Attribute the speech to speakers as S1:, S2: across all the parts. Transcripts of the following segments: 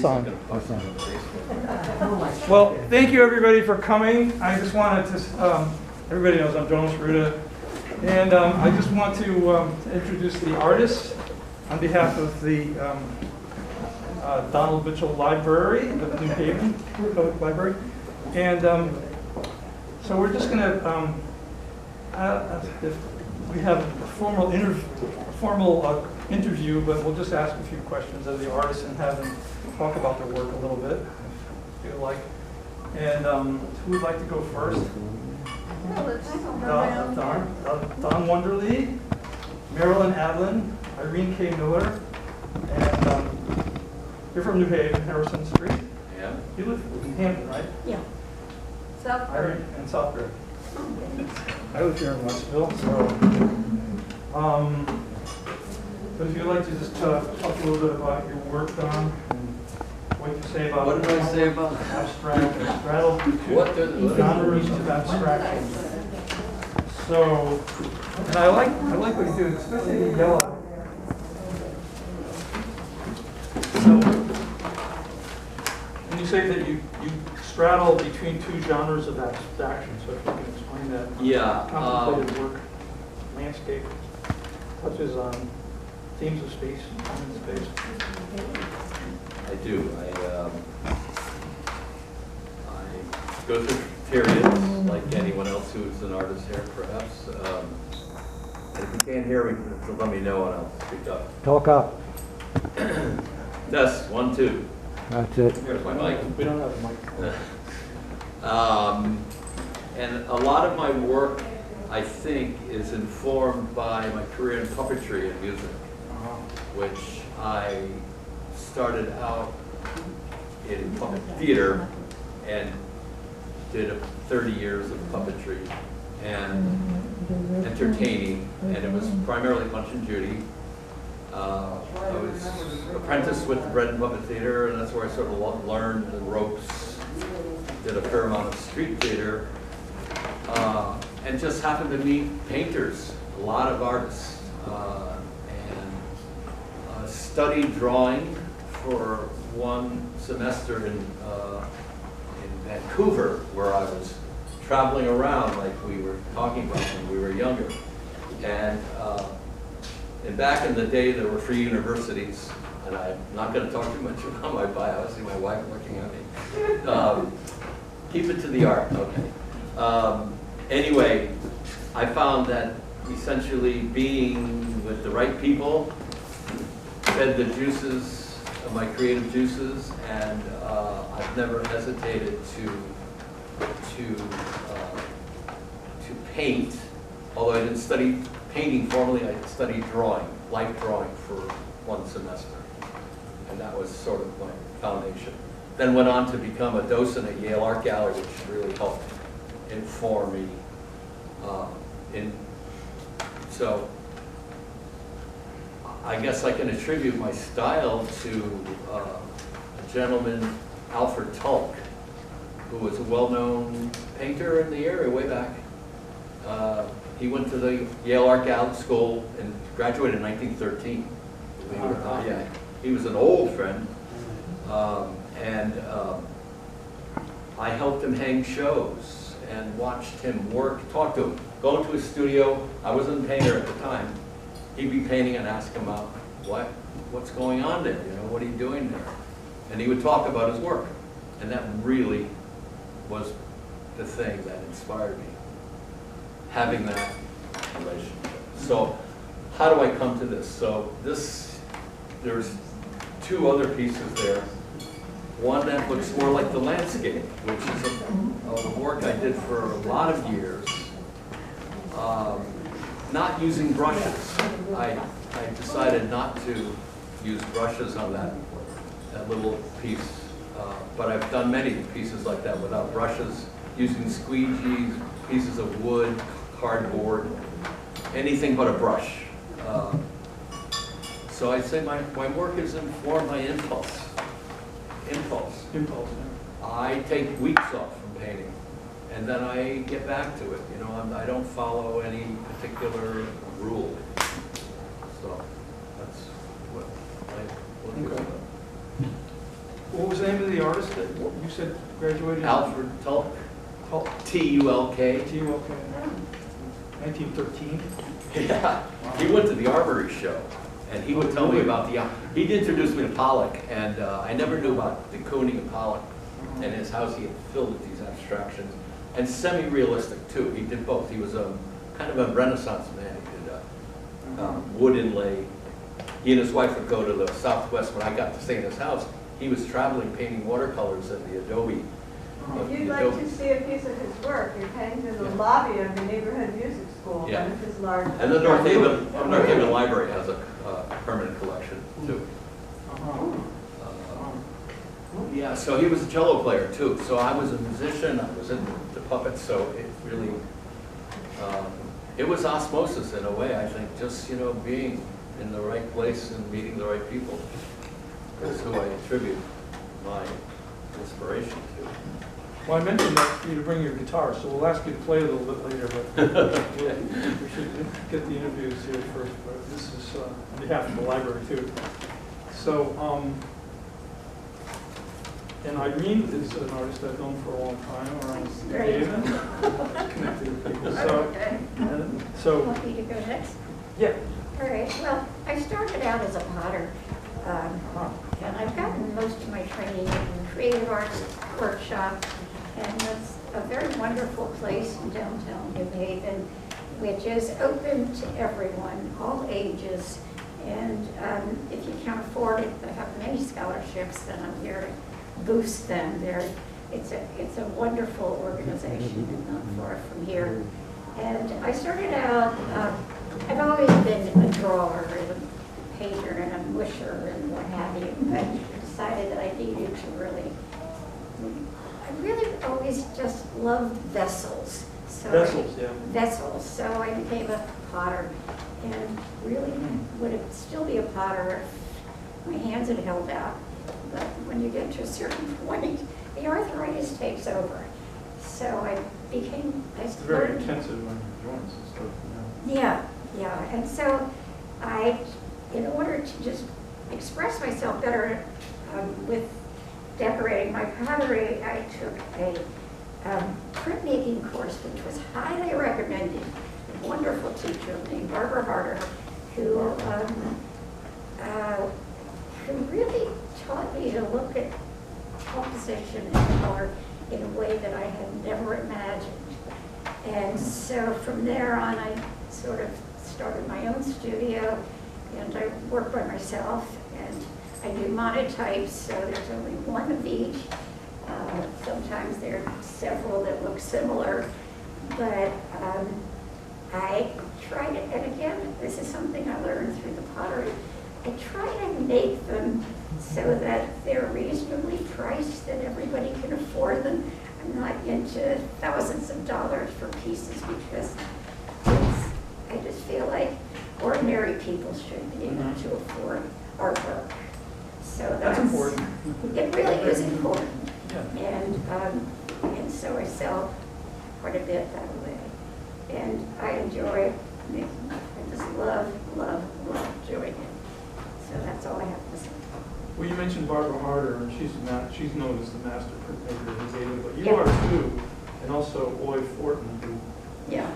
S1: It's on.
S2: Well, thank you everybody for coming. I just wanted to, everybody knows I'm Jonas Ruda, and I just want to introduce the artist on behalf of the Donald Mitchell Library, the New Haven Public Library. And so we're just going to, if we have a formal interview, but we'll just ask a few questions of the artists and have them talk about their work a little bit, if you feel like. And who would like to go first? Don Wonderly, Maralyn Adlin, Irene K. Miller, and you're from New Haven, Harrison Street.
S3: Yeah.
S2: You live in Hampton, right?
S4: Yeah. Southbury.
S2: And Southbury. I live here in Westville, so. But if you'd like to just talk a little bit about your work, Don, and what you say about.
S3: What did I say about
S2: abstract, straddle two genres of abstraction. So, and I like what you do, especially the yellow. So, when you say that you straddle between two genres of abstraction, so if you can explain that.
S3: Yeah.
S2: Contemplative work, landscape, touches on themes of space, time and space.
S3: I do. I go through periods like anyone else who's an artist here, perhaps. And if you can't hear me, let me know and I'll speak up.
S1: Talk up.
S3: Yes, 1, 2.
S1: That's it.
S3: Here's my mic.
S2: We don't have a mic.
S3: And a lot of my work, I think, is informed by my career in puppetry and music, which I started out in puppet theater and did 30 years of puppetry and entertaining, and it was primarily Punch and Judy. I was apprenticed with the Bread and Puppet Theater, and that's where I sort of learned the ropes. Did a fair amount of street theater, and just happened to meet painters, a lot of artists, and studied drawing for one semester in Vancouver, where I was traveling around like we were talking about when we were younger. And back in the day, there were free universities, and I'm not going to talk too much about my bio. I see my wife looking at me. Keep it to the art, okay. Anyway, I found that essentially being with the right people fed the juices, my creative juices, and I've never hesitated to paint. Although I didn't study painting formally, I studied drawing, life drawing for one semester, and that was sort of my foundation. Then went on to become a docent at Yale Art Gallery, which really helped inform me. So I guess I can attribute my style to a gentleman, Alfred Tulk, who was a well-known painter in the area way back. He went to the Yale Art Gallery School and graduated in 1913. Believe it or not. Yeah, he was an old friend. I helped him hang shows and watched him work, talk to him, go into his studio. I wasn't a painter at the time. He'd be painting and ask him out, what's going on there? You know, what are you doing there? And he would talk about his work. And that really was the thing that inspired me, having that relationship. So how do I come to this? So there's two other pieces there. One that looks more like the landscape, which is a work I did for a lot of years, not using brushes. I decided not to use brushes on that little piece, but I've done many pieces like that without brushes, using squeegees, pieces of wood, cardboard, anything but a brush. So I'd say my work is informed by impulse. Impulse. I take weeks off from painting, and then I get back to it. You know, I don't follow any particular rule. So that's what I look at.
S2: What was the name of the artist that you said graduated?
S3: Alfred Tulk,
S2: Tulk.
S3: T-U-L-K.
S2: T-U-L-K. 1913.
S3: Yeah, he went to the Armory show, and he would tell me about he'd introduce me to Pollock, and I never knew about de Kooning and Pollock. And his house, he had filled with these abstractions, and semi-realistic too. He did both. He was kind of a Renaissance man. He did wood inlay. He and his wife would go to the Southwest. When I got to stay in his house, he was traveling painting watercolors in the Adobe.
S4: If you'd like to see a piece of his work, you're heading to the lobby of the neighborhood music school,
S3: Yeah.
S4: one of his large.
S3: And the North Haven Library has a permanent collection too. Yeah, so he was a cello player too. So I was a musician, I was in the puppets, so it really, it was osmosis in a way, I think, just, being in the right place and meeting the right people is who I attribute my inspiration to.
S2: Well, I mentioned that for you to bring your guitar, so we'll ask you to play a little bit later, but we should get the interviews here first. But this is on behalf of the library too. So, and Irene is an artist I've known for a long time around New Haven, connected with people. So,
S1: Want me to go next?
S2: yeah.
S1: All right, well, I started out as a potter, and I've gotten most of my training in creative arts workshop, and it's a very wonderful place in downtown New Haven, which is open to everyone, all ages, and if you can't afford it, they have many scholarships, and I'm here to boost them. It's a wonderful organization, and not far from here. And I started out, I've always been a drawer and a painter and a musher and what have you, but decided that I needed to I really always just loved vessels. So Vessels, so I became a potter and really would still be a potter if my hands had held out. But when you get to a certain point, the arthritis takes over. So
S2: It's very intensive on your joints and stuff.
S1: Yeah, and so in order to just express myself better with decorating my pottery, I took a printmaking course, which was highly recommended. A wonderful teacher named Barbara Harder, who really taught me to look at composition and color in a way that I had never imagined. And so from there on, I sort of started my own studio, and I work by myself, and I do monotypes, so there's only one of each. Sometimes there are several that look similar, but I try to, and again, this is something I learned through the pottery, I try to make them so that they're reasonably priced, that everybody can afford them. I'm not into thousands of dollars for pieces because I just feel like ordinary people should be able to afford artwork. So
S2: That's important.
S1: It really is important.
S2: Yeah.
S1: And so I sell quite a bit that way. And I enjoy making it. I just love doing it. So that's all I have to say.
S2: Well, you mentioned Barbara Harder, and she's known as the master printmaker of New Haven, but you
S1: Yeah.
S2: are too, and also Oy Fortin, who
S1: Yeah.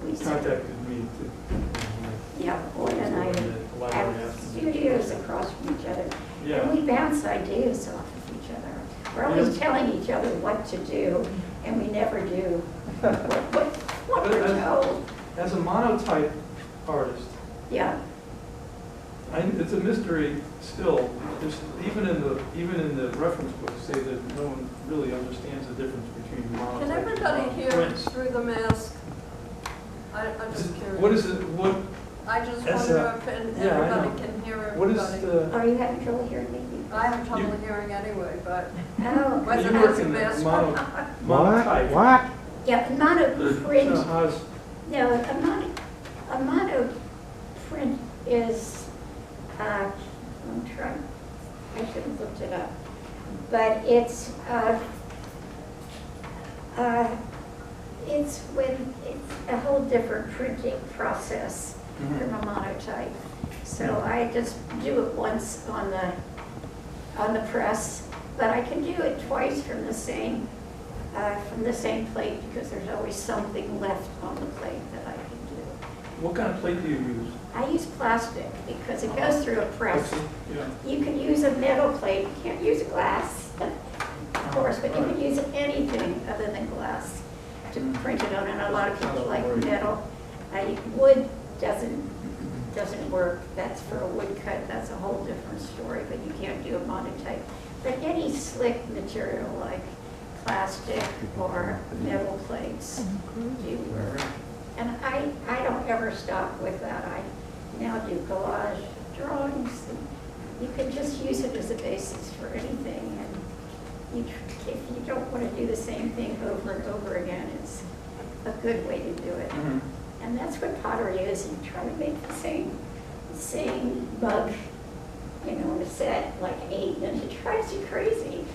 S1: We
S2: contacted me to.
S1: Yeah, Boy and I have studios across from each other.
S2: Yeah.
S1: And we bounce ideas off of each other. We're always telling each other what to do, and we never do what we're told.
S2: As a monotype artist,
S1: Yeah.
S2: it's a mystery still. Even in the reference books say that no one really understands the difference between monotype
S4: Can everybody
S2: and
S4: hear
S2: prints.
S4: through the mask? I'm just curious.
S2: What is it? What?
S4: I just
S2: That's
S4: wonder
S2: a-
S4: if
S2: yeah, I know.
S4: everybody can hear
S2: What
S4: everybody.
S2: is the?
S1: Are you having trouble hearing me?
S4: I have trouble hearing anyway, but
S1: Oh.
S4: whether
S2: You
S4: that's
S2: work
S4: a
S2: in the
S4: mask or
S2: mono-
S4: not.
S2: monotype.
S5: What?
S1: Yeah, a monoprint.
S2: So how's,
S1: No, a monoprint is, I'm trying, I should have looked it up, but it's a whole different printing process from a monotype. So I just do it once on the press, but I can do it twice from the same plate because there's always something left on the plate that I can do.
S2: What kind of plate do you use?
S1: I use plastic because it goes through a press.
S2: Yeah.
S1: You can use a metal plate, you can't use a glass, of course, but you can use anything other than glass to print it on, and a lot of people like metal. Wood doesn't work, that's for a wood cut, that's a whole different story, but you can't do a monotype. But any slick material like plastic or metal plates do work. And I don't ever stop with that. I now do collage drawings. And you can just use it as a basis for anything. And if you don't want to do the same thing over and over again, it's a good way to do it.
S2: Mm-hmm.
S1: And that's what pottery is. You try to make the same mug, you know, in a set, like 8, and it drives you crazy.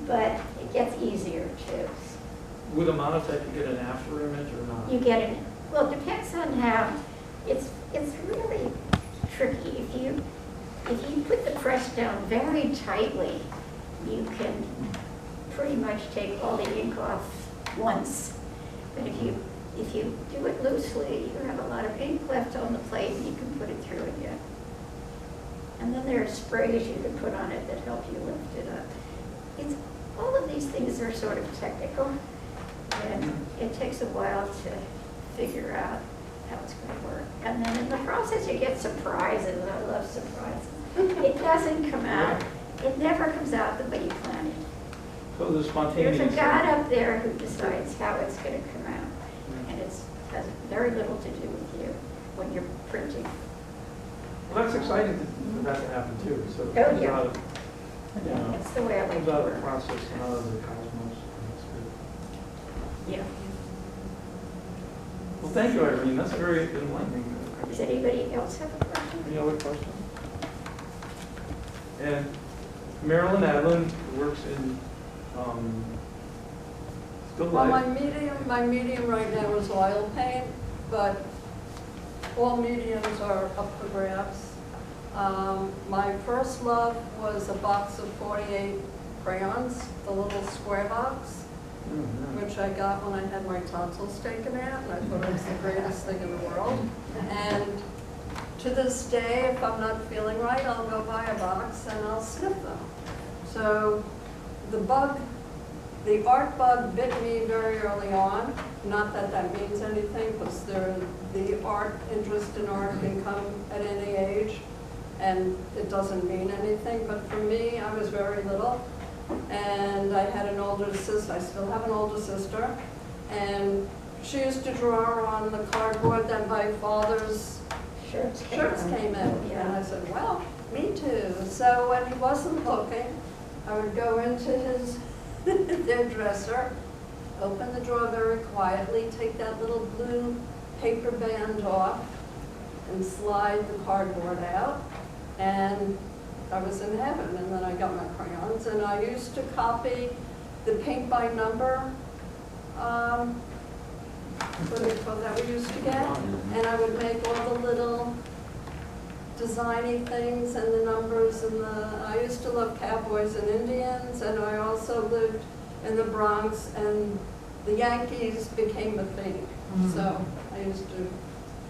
S1: But it gets easier too.
S2: With a monotype, you get an after image or not?
S1: You get it. Well, it depends on how. It's really tricky. If you put the press down very tightly, you can pretty much take all the ink off once. But if you do it loosely, you have a lot of ink left on the plate, and you can put it through again. And then there are sprays you can put on it that help you lift it up. All of these things are sort of technical, and it takes a while to figure out how it's going to work. And then in the process, you get surprises. I love surprises. It doesn't come out. It never comes out the way you planned it.
S2: So the spontaneous.
S1: There's a God up there who decides how it's going to come out, and it has very little to do with you when you're printing.
S2: Well, that's exciting for that to happen too. So it
S1: Oh,
S2: comes
S1: yeah.
S2: out of, you know,
S1: That's the way I like
S2: comes
S1: to
S2: out of the
S1: work.
S2: process and out of the cosmos. That's good.
S1: Yeah.
S2: Well, thank you, Irene. That's very enlightening.
S1: Does anybody else have a question?
S2: Any other questions? And Maralyn Adlin works in still
S5: Well,
S2: life.
S5: my medium right now is oil paint, but all mediums are up for grabs. My first love was a box of 48 crayons, the little square box, which I got when I had my tonsils taken out, and I thought it was the greatest thing in the world. And to this day, if I'm not feeling right, I'll go buy a box and I'll sniff them. So the art bug bit me very early on. Not that that means anything, because the art, interest in art can come at any age, and it doesn't mean anything. But for me, I was very little, and I had an older sister. I still have an older sister, and she used to draw on the cardboard that my father's shirts came in. And I said, well, me too. So when he wasn't looking, I would go into their dresser, open the drawer very quietly, take that little blue paper band off, and slide the cardboard out. And I was in heaven. And then I got my crayons, and I used to copy the paint by number what do you call that we used to get, and I would make all the little designy things and the numbers, and I used to love cowboys and Indians, and I also lived in the Bronx, and the Yankees became a thing. So I used to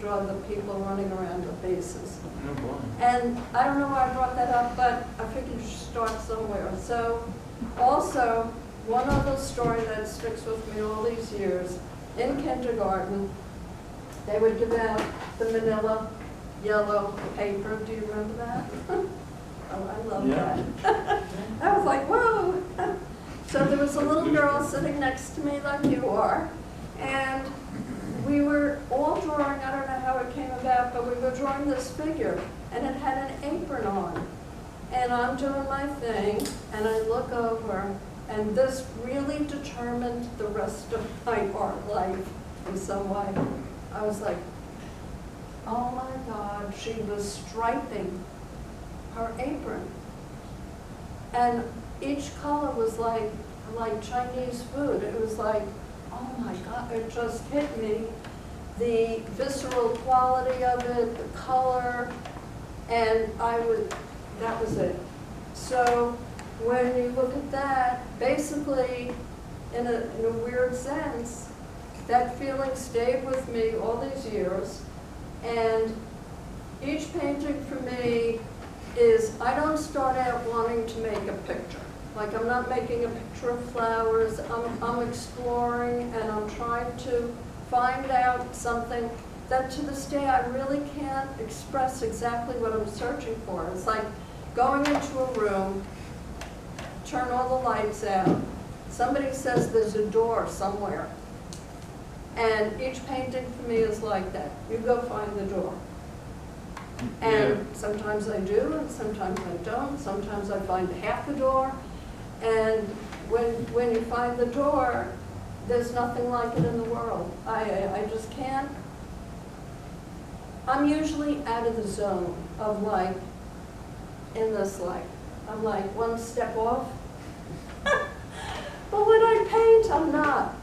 S5: draw the people running around the bases.
S2: Oh, boy.
S5: And I don't know why I brought that up, but I figured you should start somewhere. So also, one other story that sticks with me all these years, in kindergarten, they would give out the manila yellow paper. Do you remember that? Oh, I love that. I was like, whoa. So there was a little girl sitting next to me like you are, and we were all drawing, I don't know how it came about, but we were drawing this figure, and it had an apron on. And I'm doing my thing, and I look over, and this really determined the rest of my art life in some way. I was like, oh my God, she was striping her apron. And each color was like Chinese food. It was like, oh my God, it just hit me. The visceral quality of it, the color, and that was it. So when you look at that, basically, in a weird sense, that feeling stayed with me all these years. And each painting for me is, I don't start out wanting to make a picture. Like, I'm not making a picture of flowers. I'm exploring, and I'm trying to find out something that to this day I really can't express exactly what I'm searching for. It's like going into a room, turn all the lights out. Somebody says there's a door somewhere. And each painting for me is like that. You go find the door. And sometimes I do, and sometimes I don't. Sometimes I find half the door. And when you find the door, there's nothing like it in the world. I just can't. I'm usually out of the zone of like, in this life. I'm like one step off. But when I paint, I'm not.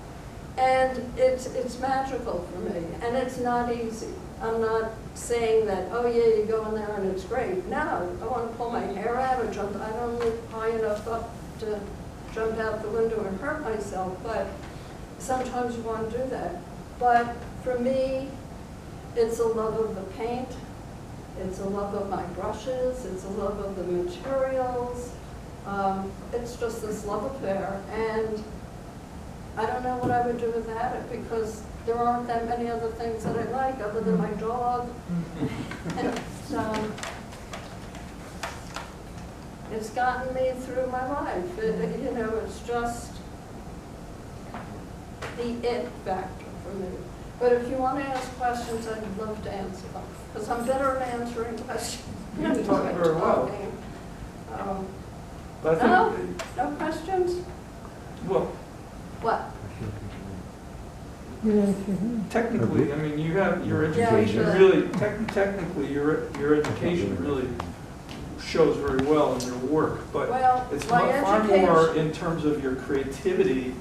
S5: And it's magical for me, and it's not easy. I'm not saying that, oh yeah, you go in there and it's great. No, I want to pull my hair out or jump. I don't live high enough up to jump out the window and hurt myself, but sometimes you want to do that. But for me, it's a love of the paint. It's a love of my brushes. It's a love of the materials. It's just this love affair, and I don't know what I would do without it, because there aren't that many other things that I like other than my dog. And so it's gotten me through my life. You know, it's just the it factor for me. But if you want to ask questions, I'd love to answer them, because I'm better at answering questions.
S2: You talk very well. But I think,
S5: No questions?
S2: well,
S5: What?
S2: technically, I mean, you have your
S5: Yeah,
S2: education
S5: sure.
S2: really, technically, your education really shows very well in your work, but
S5: Well,
S2: it's
S5: my
S2: far more
S5: education-
S2: in terms of your creativity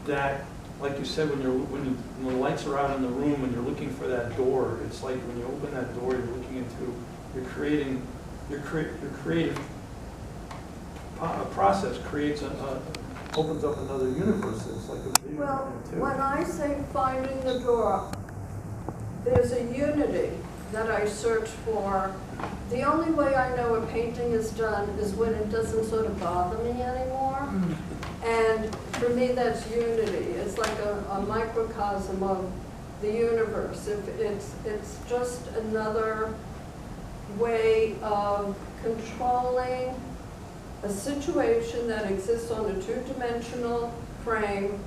S2: that, like you said, when the lights are out in the room and you're looking for that door, it's like when you open that door, you're looking into, you're creating, your creative process creates opens up another universe. It's like a video
S5: Well,
S2: game, too.
S5: when I say finding the door, there's a unity that I search for. The only way I know a painting is done is when it doesn't sort of bother me anymore. And for me, that's unity. It's like a microcosm of the universe. It's just another way of controlling a situation that exists on a two-dimensional frame,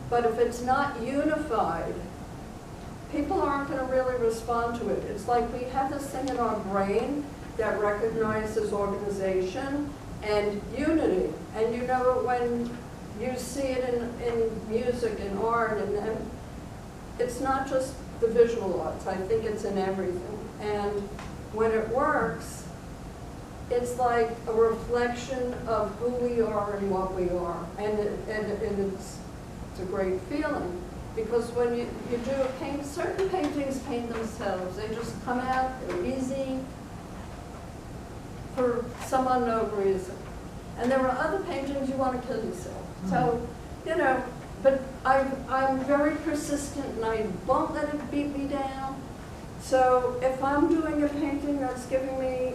S5: but if it's not unified, people aren't going to really respond to it. It's like we have this thing in our brain that recognizes organization and unity, and you know it when you see it in music and art, and it's not just the visual arts. I think it's in everything, and when it works, it's like a reflection of who we are and what we are, and it's a great feeling, because when you do a paint, certain paintings paint themselves. They just come out, they're easy for some unknown reason. And there are other paintings you want to kill yourself. So, you know, but I'm very persistent, and I won't let it beat me down. So if I'm doing a painting that's giving me,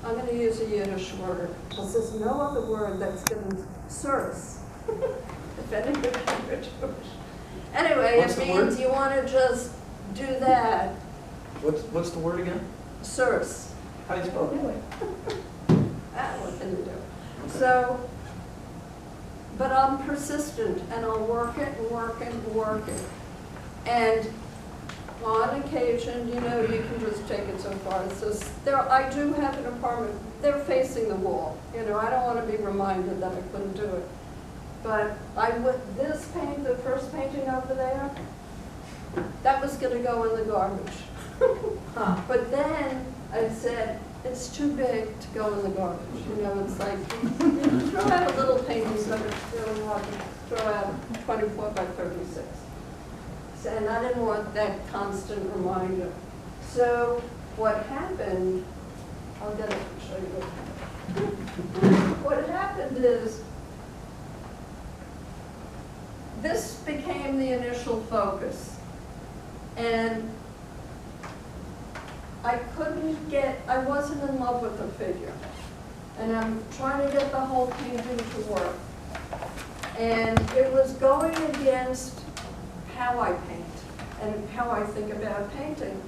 S5: I'm going to use a Yiddish word, because there's no other word that's going to source. If anybody's Jewish. Anyway,
S2: What's
S5: it
S2: the
S5: means
S2: word?
S5: you want to just do that.
S2: What's the word again?
S5: Source.
S2: How do you spell it?
S5: What can you do? So, but I'm persistent, and I'll work it and work it and work it. And on occasion, you know, you can just take it so far. It's just, I do have an apartment. They're facing the wall. You know, I don't want to be reminded that I couldn't do it. But this paint, the first painting over there, that was going to go in the garbage. But then I said, it's too big to go in the garbage. You know, it's like, you throw out a little painting, but it's really hard to throw out 24 by 36. And I didn't want that constant reminder. So what happened, I'll get it and show you. what happened is, this became the initial focus. And I wasn't in love with the figure. And I'm trying to get the whole painting to work. And it was going against how I paint and how I think about painting.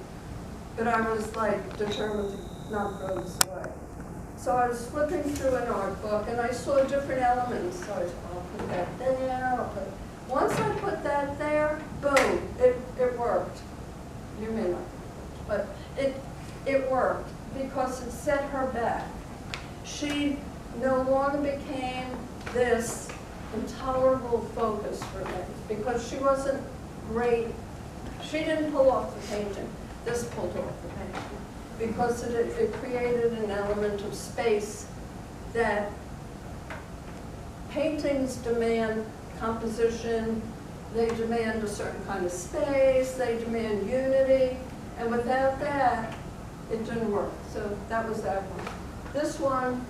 S5: But I was like determined to not go this way. So I was flipping through an art book and I saw different elements. So I said, I'll put that there. Once I put that there, boom, it worked. You may not, but it worked because it set her back. She no longer became this intolerable focus for me because she wasn't great. She didn't pull off the painting. This pulled off the painting because it created an element of space that paintings demand composition, they demand a certain kind of space, they demand unity, and without that, it didn't work. So that was that one. This one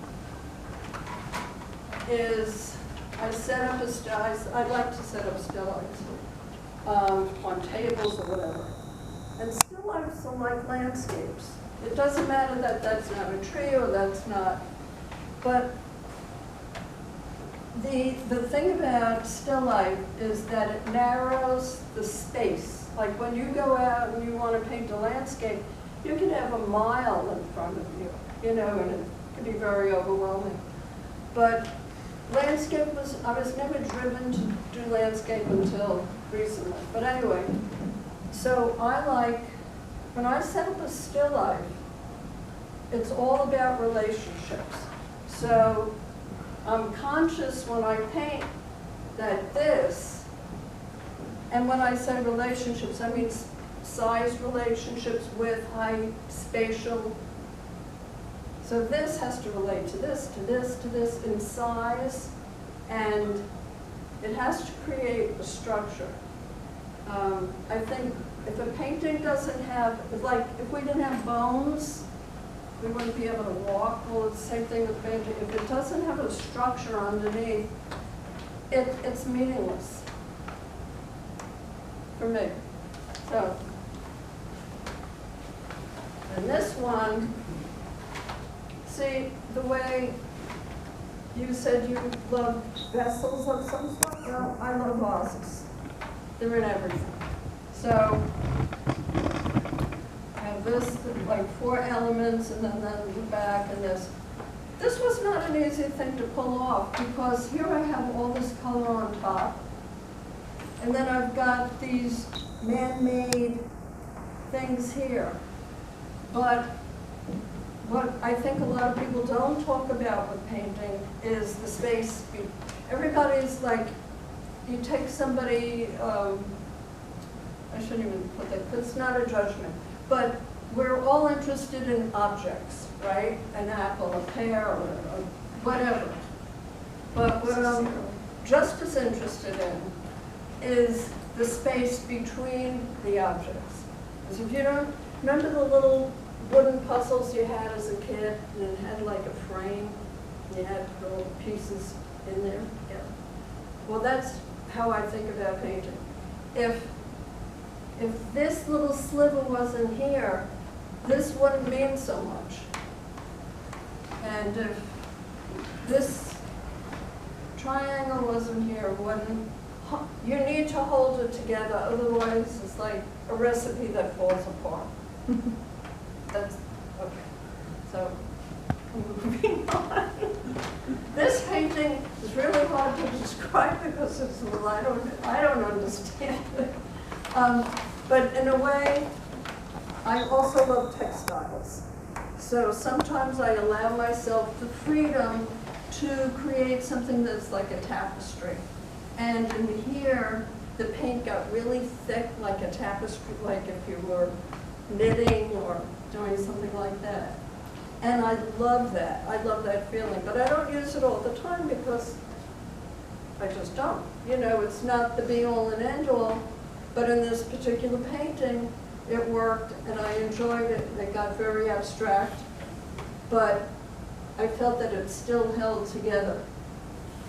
S5: is, I set up a still, I like to set up still lifes on tables or whatever. And still lifes are like landscapes. It doesn't matter that that's not a tree or that's not, but the thing about still life is that it narrows the space. Like when you go out and you want to paint a landscape, you can have a mile in front of you, you know, and it can be very overwhelming. But landscape I was never driven to do landscape until recently. But anyway, so I like, when I set up a still life, it's all about relationships. So I'm conscious when I paint that this, and when I say relationships, I mean size relationships, width, height, spatial. So this has to relate to this, to this, to this in size, and it has to create a structure. I think if a painting doesn't have, like if we didn't have bones, we wouldn't be able to walk. Well, it's the same thing with painting. If it doesn't have a structure underneath, it's meaningless for me. So, and this one, see the way you said you love vessels of some sort? No, I love vases. They're in everything. So, I have this, like 4 elements, and then the back, and this. This was not an easy thing to pull off, because here I have all this color on top, and then I've got these man-made things here. But what I think a lot of people don't talk about with painting is the space. Everybody's like, you take somebody, I shouldn't even put that, because it's not a judgment, but we're all interested in objects, right? An apple, a pear, or whatever. But what I'm just as interested in is the space between the objects. Because if you don't, remember the little wooden puzzles you had as a kid, and it had like a frame, and you had little pieces in there? Yeah. Well, that's how I think about painting. If this little sliver wasn't here, this wouldn't mean so much. And if this triangle wasn't here, wouldn't, you need to hold it together, otherwise it's like a recipe that falls apart. That's, okay. So, moving on. This painting is really hard to describe because it's a little, I don't understand it. But in a way, I also love textiles. So sometimes I allow myself the freedom to create something that's like a tapestry. And in here, the paint got really thick, like a tapestry, like if you were knitting or doing something like that. And I love that. I love that feeling. But I don't use it all the time because I just don't. You know, it's not the be-all and end-all. But in this particular painting, it worked, and I enjoyed it. It got very abstract. But I felt that it still held together.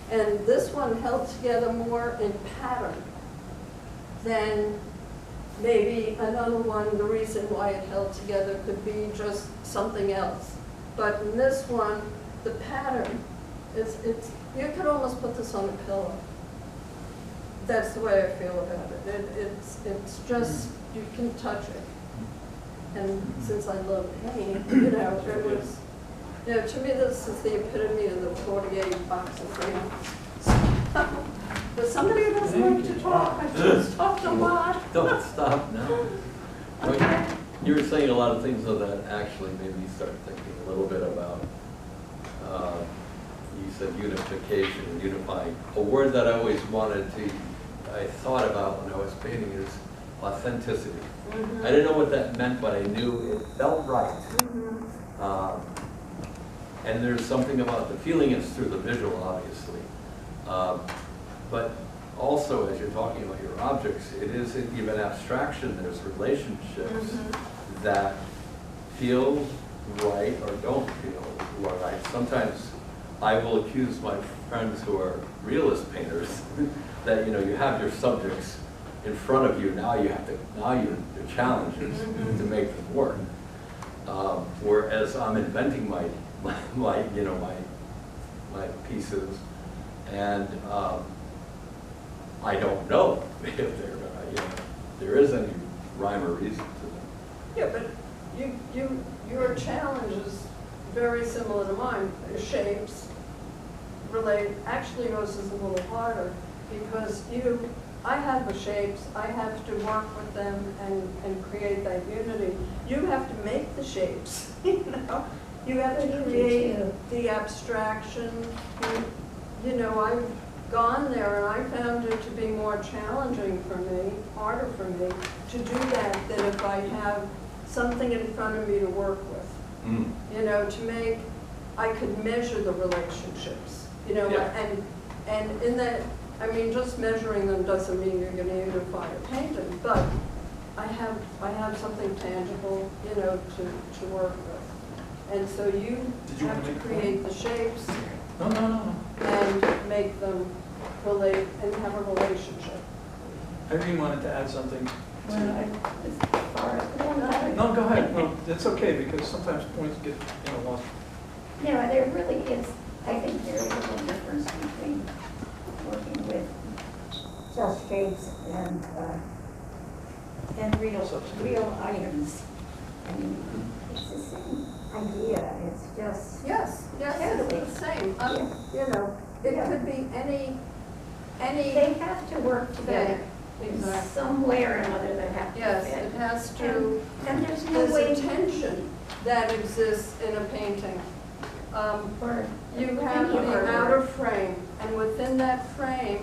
S5: And this one held together more in pattern than maybe another one. The reason why it held together could be just something else. But in this one, the pattern, you could almost put this on a pillow. That's the way I feel about it. It's just, you can touch it. And since I love pain, it was, to me this is the epitome of the 48 box of freedom. But somebody who doesn't like to talk, I just talked a lot.
S3: Don't stop now. Well, you were saying a lot of things, though, that actually made me start thinking a little bit about, you said unification and unifying. A word that I always I thought about when I was painting is authenticity. I didn't know what that meant, but I knew it felt right. And there's something about the feeling is through the visual, obviously. But also, as you're talking about your objects, it is even abstraction. There's relationships that feel right or don't feel right. Sometimes I will accuse my friends who are realist painters that you have your subjects in front of you. Now your challenge is to make them work. Whereas I'm inventing my pieces, and I don't know if there is any rhyme or reason to them.
S5: Yeah, but your challenge is very similar to mine. The shapes relate. Actually, yours is a little harder because I have the shapes. I have to work with them and create that unity. You have to make the shapes. You have to create the abstraction. I've gone there and I found it to be more challenging for me, harder for me, to do that than if I have something in front of me to work with. I could measure the relationships, and in that, just measuring them doesn't mean you're going to unify a painting, but I have something tangible, to work with. And so you have to create the shapes.
S2: No.
S5: And make them relate and have a relationship.
S2: Irene wanted to add something.
S1: Well,
S2: No, go ahead. No, it's okay because sometimes points get lost.
S1: there really is, I think there is a little difference between working with just shapes and real items. It's the same idea. It's just
S5: Yes,
S1: totally
S5: it's the same. It could be any.
S1: They have to work together.
S5: Exactly.
S1: Some way or another they have to
S5: Yes,
S1: fit.
S5: it has to.
S1: And there's no way
S5: There's a tension that exists in a painting. You have the outer frame, and within that frame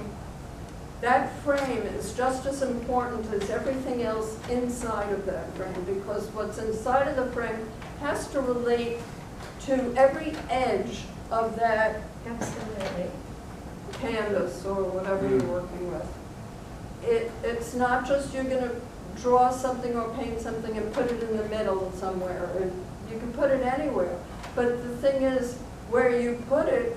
S5: is just as important as everything else inside of that frame, because what's inside of the frame has to relate to every edge of that
S1: Absolutely.
S5: canvas or whatever you're working with. It's not just you're going to draw something or paint something and put it in the middle somewhere. You can put it anywhere. But the thing is, where you put it,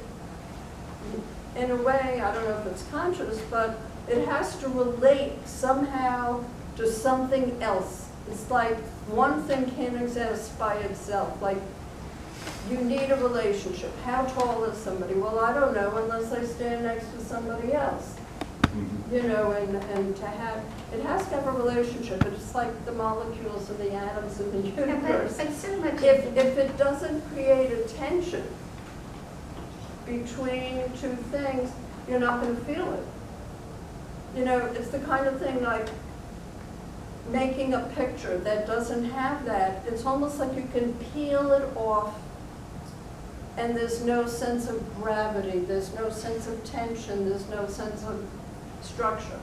S5: in a way, I don't know if it's conscious, but it has to relate somehow to something else. It's like one thing can't exist by itself. Like, you need a relationship. How tall is somebody? Well, I don't know unless I stand next to somebody else. And to have, it has to have a relationship. It's like the molecules and the atoms in the universe.
S1: But so much
S5: If it doesn't create a tension between two things, you're not going to feel it. It's the kind of thing like making a picture that doesn't have that. It's almost like you can peel it off and there's no sense of gravity, there's no sense of tension, there's no sense of structure.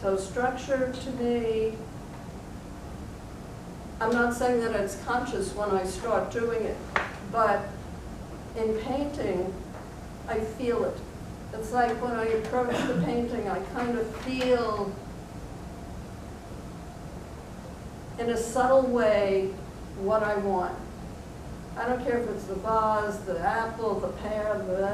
S5: So structure to me, I'm not saying that it's conscious when I start doing it, but in painting, I feel it. It's like when I approach the painting, I kind of feel, in a subtle way, what I want. I don't care if it's the vase, the apple, the pear, the